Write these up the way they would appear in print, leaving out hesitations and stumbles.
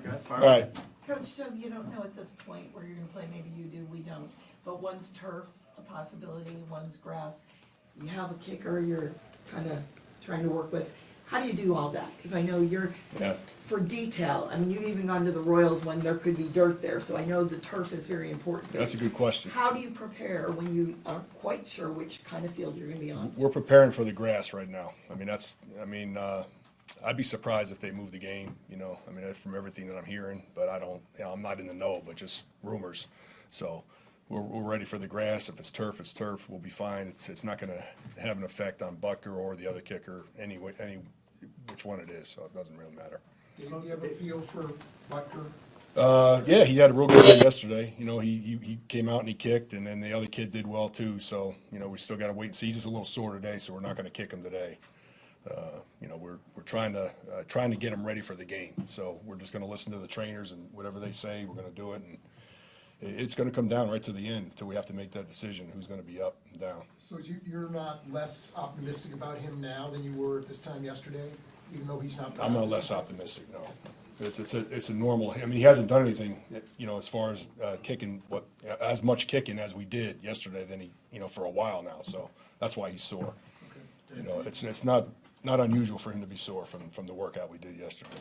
right, guys. All right. Coach Toub, you don't know at this point where you're going to play. Maybe you do, we don't. But one's turf, a possibility, one's grass. You have a kicker you're kind of trying to work with. How do you do all that? Because I know you're, for detail, I mean, you've even gone to the Royals when there could be dirt there, so I know the turf is very important. That's a good question. How do you prepare when you aren't quite sure which kind of field you're going to be on? We're preparing for the grass right now. I'd be surprised if they move the game, from everything that I'm hearing, but I'm not in the know, but just rumors. So we're ready for the grass. If it's turf, it's turf. We'll be fine. It's not going to have an effect on Butker or the other kicker, which one it is, so it doesn't really matter. Do you have a feel for Butker? Yeah, he had a real good day yesterday. He came out and he kicked, and then the other kid did well too. So, we still got to wait and see. He's just a little sore today, so we're not going to kick him today. We're trying to get him ready for the game. So we're just going to listen to the trainers and whatever they say, we're going to do it. And it's going to come down right to the end until we have to make that decision who's going to be up and down. So you're not less optimistic about him now than you were at this time yesterday, even though he's not? I'm not less optimistic, no. It's a normal. I mean, he hasn't done anything, as far as kicking as much kicking as we did yesterday than he, for a while now. So that's why he's sore. Okay. It's not unusual for him to be sore from the workout we did yesterday.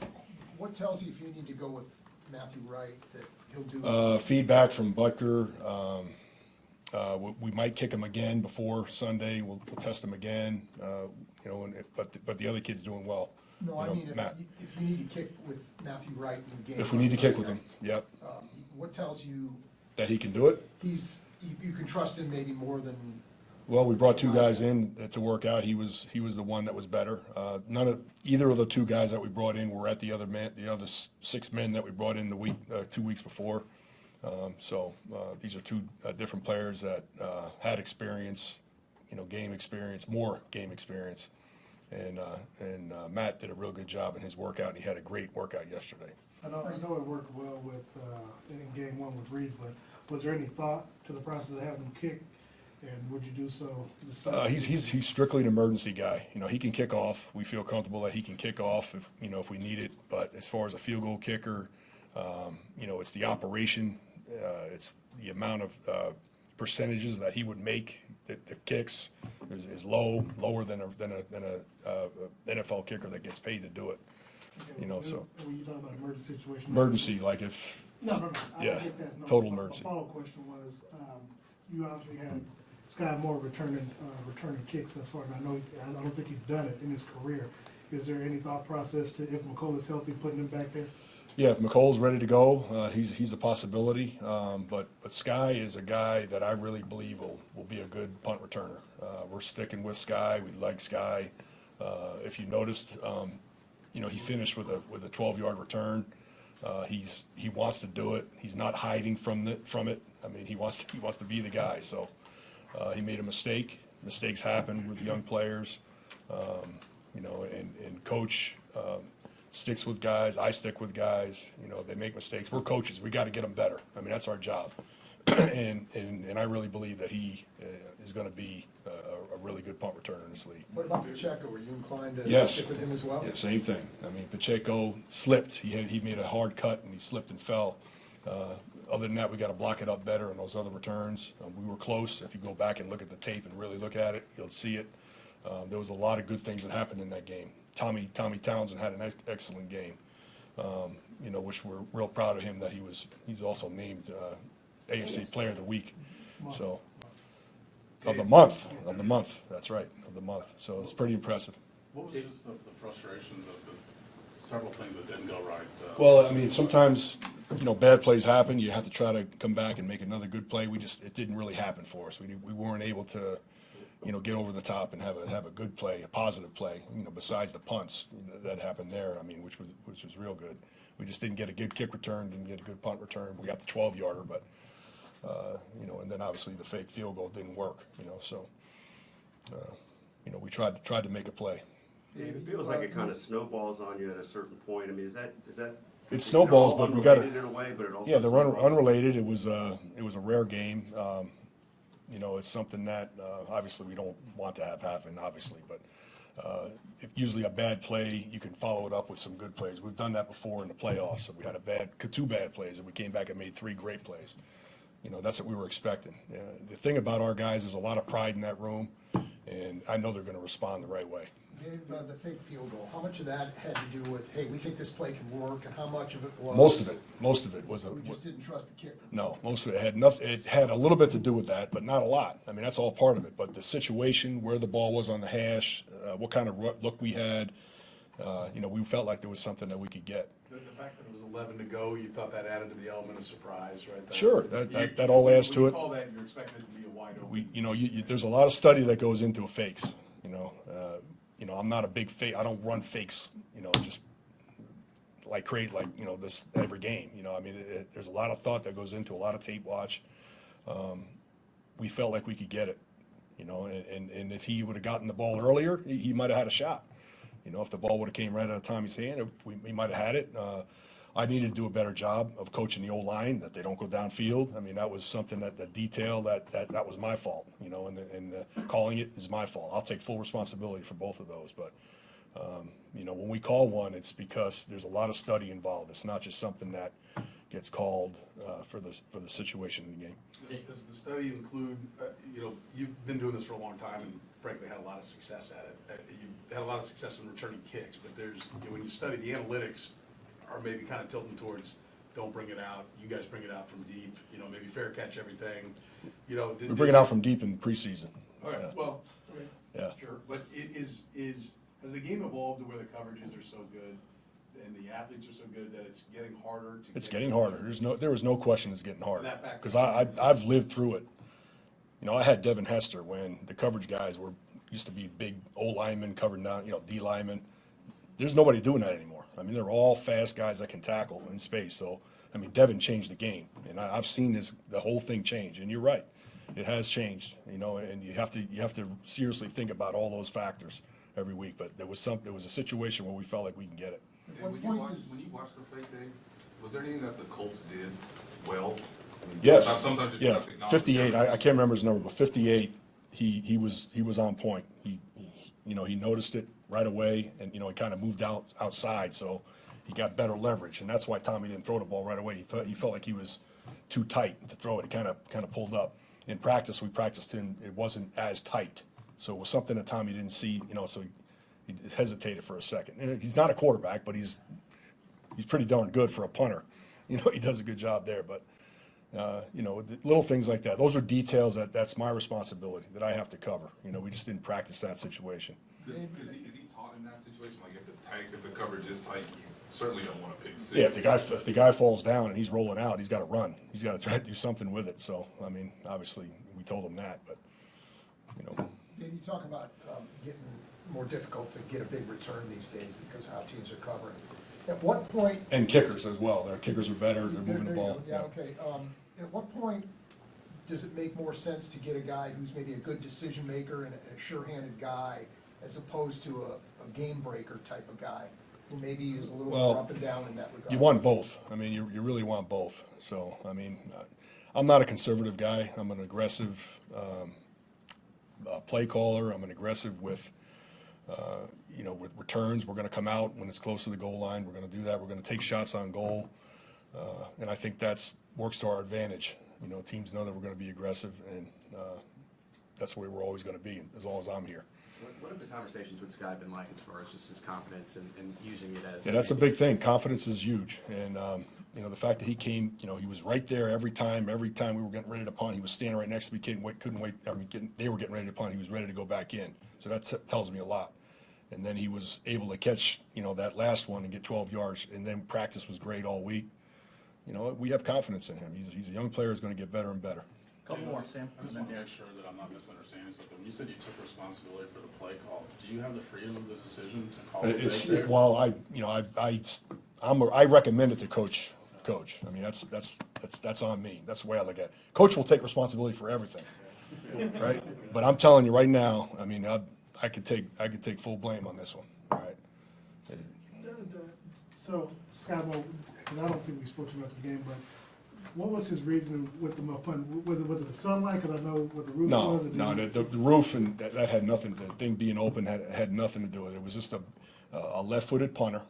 What tells you if you need to go with Matthew Wright that he'll do? Feedback from Butker. We might kick him again before Sunday. We'll test him again. But the other kid's doing well. No, I mean if you need to kick with Matthew Wright in the game. If we need to kick with him, yep. What tells you that he can do it? You can trust him maybe more than. Well, we brought two guys in to work out. He was the one that was better. Either of the two guys that we brought in were at the other 6 men that we brought in 2 weeks before. These are two different players that had experience, game experience, more game experience, and Matt did a real good job in his workout, and he had a great workout yesterday. I know it worked well with in game one with Reed, but was there any thought to the process of having him kick? And would you do so? He's strictly an emergency guy. He can kick off. We feel comfortable that he can kick off if we need it. But as far as a field goal kicker, it's the operation. It's the amount of percentages that he would make. The kicks is lower than a NFL kicker that gets paid to do it. So. When you talk about emergency situation. Emergency, like if. No. Yeah. No, total emergency. My follow-up question was, you obviously had Sky Moore returning kicks as far as I know. I don't think he's done it in his career. Is there any thought process to, if McCall is healthy, putting him back there? Yeah, if McCall's ready to go, he's a possibility. But Sky is a guy that I really believe will be a good punt returner. We're sticking with Sky. We like Sky. If you noticed, he finished with a 12-yard return. He wants to do it. He's not hiding from it. I mean, he wants to be the guy. So he made a mistake. Mistakes happen with young players. And coach sticks with guys. I stick with guys. They make mistakes. We're coaches. We got to get them better. I mean, that's our job. and I really believe that he is going to be a really good punt returner in this league. What about Pacheco? Were you inclined to stick with him as well? Yeah, same thing. I mean, Pacheco slipped. He made a hard cut and he slipped and fell. Other than that, we got to block it up better on those other returns. We were close. If you go back and look at the tape and really look at it, you'll see it. There was a lot of good things that happened in that game. Tommy Townsend had an excellent game, which we're real proud of him that he's also named AFC Player of the Week. So of the month, that's right, of the month. So it's pretty impressive. What was just the frustrations of the several things that didn't go right? Well, I mean, sometimes bad plays happen. You have to try to come back and make another good play. It didn't really happen for us. We weren't able to get over the top and have a good play, a positive play. Besides the punts that happened there, I mean, which was real good. We just didn't get a good kick return, didn't get a good punt return. We got the 12-yarder, but and then obviously the fake field goal didn't work. So we tried to make a play. It feels like it kind of snowballs on you at a certain point. I mean, is that? It snowballs, but we got to. In a way, but it also yeah, they're unrelated. It was a rare game. It's something that obviously we don't want to have happen, obviously, but Usually a bad play, you can follow it up with some good plays. We've done that before in the playoffs. So we had two bad plays, and we came back and made 3 great plays. You know, that's what we were expecting. The thing about our guys, there's a lot of pride in that room, and I know they're going to respond the right way. Dave, the fake field goal, how much of that had to do with, hey, we think this play can work, and how much of it was? Most of it was We just didn't trust the kicker. no, most of it had nothing. It had a little bit to do with that, but not a lot. I mean, that's all part of it. But the situation, where the ball was on the hash, what kind of look we had, you know, we felt like there was something that we could get. The fact that it was 11 to go, you thought that added to the element of surprise, right? Sure, that all adds to it. When you call that, you're expecting it to be a wide open. You know, there's a lot of study that goes into fakes. You know, I'm not a big fake. I don't run fakes. You know, just create this every game. You know, I mean, there's a lot of thought that goes into a lot of tape watch. We felt like we could get it. You know, and if he would have gotten the ball earlier, he might have had a shot. You know, if the ball would have came right out of Tommy's hand, we might have had it. I needed to do a better job of coaching the O-line, that they don't go downfield. I mean, that was something that the detail that was my fault, you know, and calling it is my fault. I'll take full responsibility for both of those. But, you know, when we call one, it's because there's a lot of study involved. It's not just something that gets called for the situation in the game. Does the study include, you know, you've been doing this for a long time and frankly had a lot of success at it. You've had a lot of success in returning kicks, but there's, you know, when you study the analytics, are maybe kind of tilting towards don't bring it out. You guys bring it out from deep. You know, maybe fair catch everything. You know, We bring it out from deep in preseason. Okay, well, okay, Yeah. sure. But has the game evolved to where the coverages are so good and the athletes are so good that it's getting harder to? It's getting harder. There was no question it's getting harder, That fact- because I've lived through it. You know, I had Devin Hester when the coverage guys used to be big O linemen covering down, you know, D linemen. There's nobody doing that anymore. I mean, they're all fast guys that can tackle in space. So, I mean, Devin changed the game, and I've seen the whole thing change. And you're right, it has changed. You know, and you have to seriously think about all those factors every week. But there was a situation where we felt like we can get it. At When what you point watch, does- when you watch the fake thing, was there anything that the Colts did well? I mean, Yes. Sometimes you just Yeah. have to acknowledge 58. the I can't remember his number, but 58. He was on point. He you know, he noticed it right away, and you know, he kind of moved outside, so he got better leverage, and that's why Tommy didn't throw the ball right away. He felt like he was too tight to throw it. He kind of pulled up. In practice, we practiced him. It wasn't as tight, so it was something that Tommy didn't see. You know, so he hesitated for a second. And he's not a quarterback, but he's pretty darn good for a punter. You know, he does a good job there, but. You know, little things like that. Those are details that's my responsibility that I have to cover. You know, we just didn't practice that situation. Is he taught in that situation? Like if the coverage is tight, you certainly don't want to pick six. Yeah, if the guy falls down and he's rolling out, he's got to run. He's got to try to do something with it. So, I mean, obviously, we told him that, but, you know. Dave, you talk about getting more difficult to get a big return these days because of how teams are covering. At what point? And kickers as well. Their kickers are better. They're moving the There you ball. go. Yeah, okay. At what point does it make more sense to get a guy who's maybe a good decision maker and a sure-handed guy as opposed to a game breaker type of guy who maybe is a little Well, more up and down in that regard? You want both. I mean, you really want both. So, I mean, I'm not a conservative guy. I'm an aggressive play caller. I'm an aggressive with, you know, with returns. We're going to come out when it's close to the goal line. We're going to do that. We're going to take shots on goal. And I think that's works to our advantage. You know, teams know that we're going to be aggressive, and that's where we're always going to be as long as I'm here. What have the conversations with Sky been like as far as just his confidence and using it as? Yeah, that's a big thing. Confidence is huge. And, you know, the fact that he came, you know, he was right there every time we were getting ready to punt, he was standing right next to me, couldn't wait. I mean, they were getting ready to punt. He was ready to go back in. So that tells me a lot. And then he was able to catch, you know, that last one and get 12 yards. And then practice was great all week. You know, we have confidence in him. He's a young player who's going to get better and better. Couple more, Sam. I just want to make sure that I'm not misunderstanding something. When you said you took responsibility for the play call, do you have the freedom of the decision to call the fake there? Well, I recommend it to coach. I mean, that's on me. That's the way I look at it. Coach will take responsibility for everything, right? But I'm telling you right now, I mean, I could take full blame on this one. All right. So, Scott, well, 'cause I don't think we spoke too much of the game, but What was his reasoning with the punt? Was it the sunlight? Because I know what the roof No, was. no, the roof and that had nothing, the thing being open had nothing to do with it. It was just a left-footed punter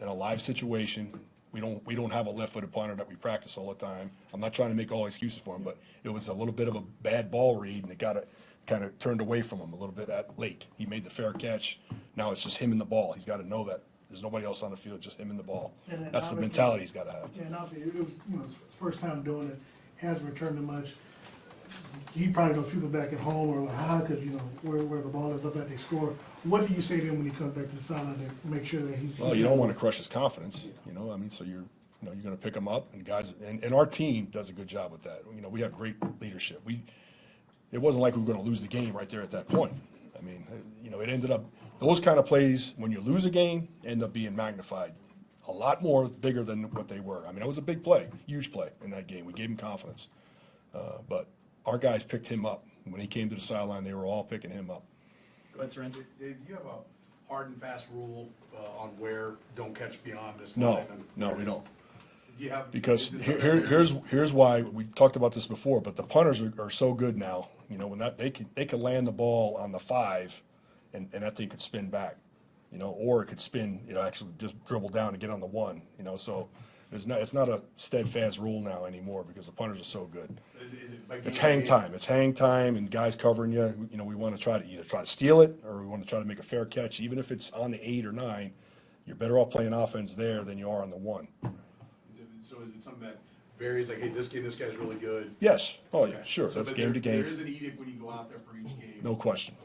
in a live situation. We don't have a left-footed punter that we practice all the time. I'm not trying to make all excuses for him, but it was a little bit of a bad ball read, and it got it kind of turned away from him a little bit late. He made the fair catch. Now it's just him and the ball. He's got to know that there's nobody else on the field, just him and the ball. And then That's the obviously- mentality he's got to have. Yeah, and obviously, it was, his first time doing it, hasn't returned it much. He probably knows people back at home are like, because, where the ball is, up at they score. What do you say to him when he comes back to the sideline to make sure that he's? Well, you don't want to crush his confidence, I mean, so you're going to pick him up, and guys, and our team does a good job with that. We have great leadership. It wasn't like we were going to lose the game right there at that point. I mean, it ended up, those kind of plays, when you lose a game, end up being magnified a lot more bigger than what they were. I mean, it was a big play, huge play in that game. We gave him confidence. But our guys picked him up. When he came to the sideline, they were all picking him up. Go ahead, Seren. Dave, do you have a hard and fast rule on where don't catch beyond this No, line? no, we don't. Do you have? Because is this here's why, we talked about this before, but the punters are so good now, when they can land the ball on the 5 and that thing could spin back, or it could spin, actually just dribble down and get on the 1, so it's not a steadfast rule now anymore because the punters are so good. Is it by It's game hang time. It's hang time and guys covering you. We want to try to either try to steal it or we want to try to make a fair catch. Even if it's on the 8 or 9, you're better off playing offense there than you are on the 1. So is it something that varies, like, hey, this guy's really good? Yes. Oh, yeah, Okay. sure. So, That's but game to There game. is an edict when you go out there for each game? No question.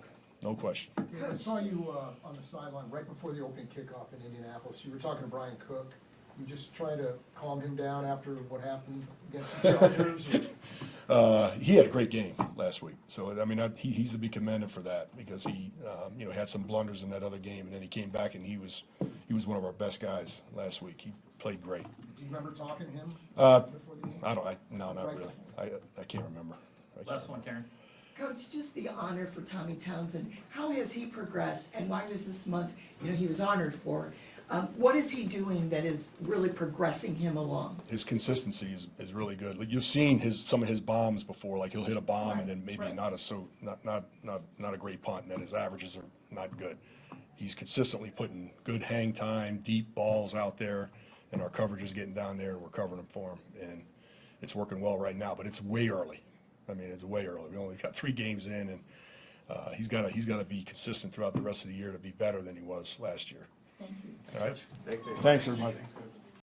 No question. Yeah, I saw you on the sideline right before the opening kickoff in Indianapolis. You were talking to Brian Cook. You just trying to calm him down after what happened against the Chargers? He had a great game last week. So, I mean, he's to be commended for that because he, had some blunders in that other game, and then he came back and he was one of our best guys last week. He played great. Do you remember talking to him? Uh, before the game? No, not really. I can't remember. Last one, Karen. Coach, just the honor for Tommy Townsend. How has he progressed, and why was this month, he was honored for? What is he doing that is really progressing him along? His consistency is really good. Like, you've seen some of his bombs before. Like, he'll hit a bomb and then maybe Right. not a great punt, and then his averages are not good. He's consistently putting good hang time, deep balls out there, and our coverage is getting down there, and we're covering them for him. And it's working well right now, but it's way early. I mean, it's way early. We only got 3 games in, and he's got to be consistent throughout the rest of the year to be better than he was last year. Thank you. All right? Thanks, Dave. Thanks, everybody. Thanks, guys.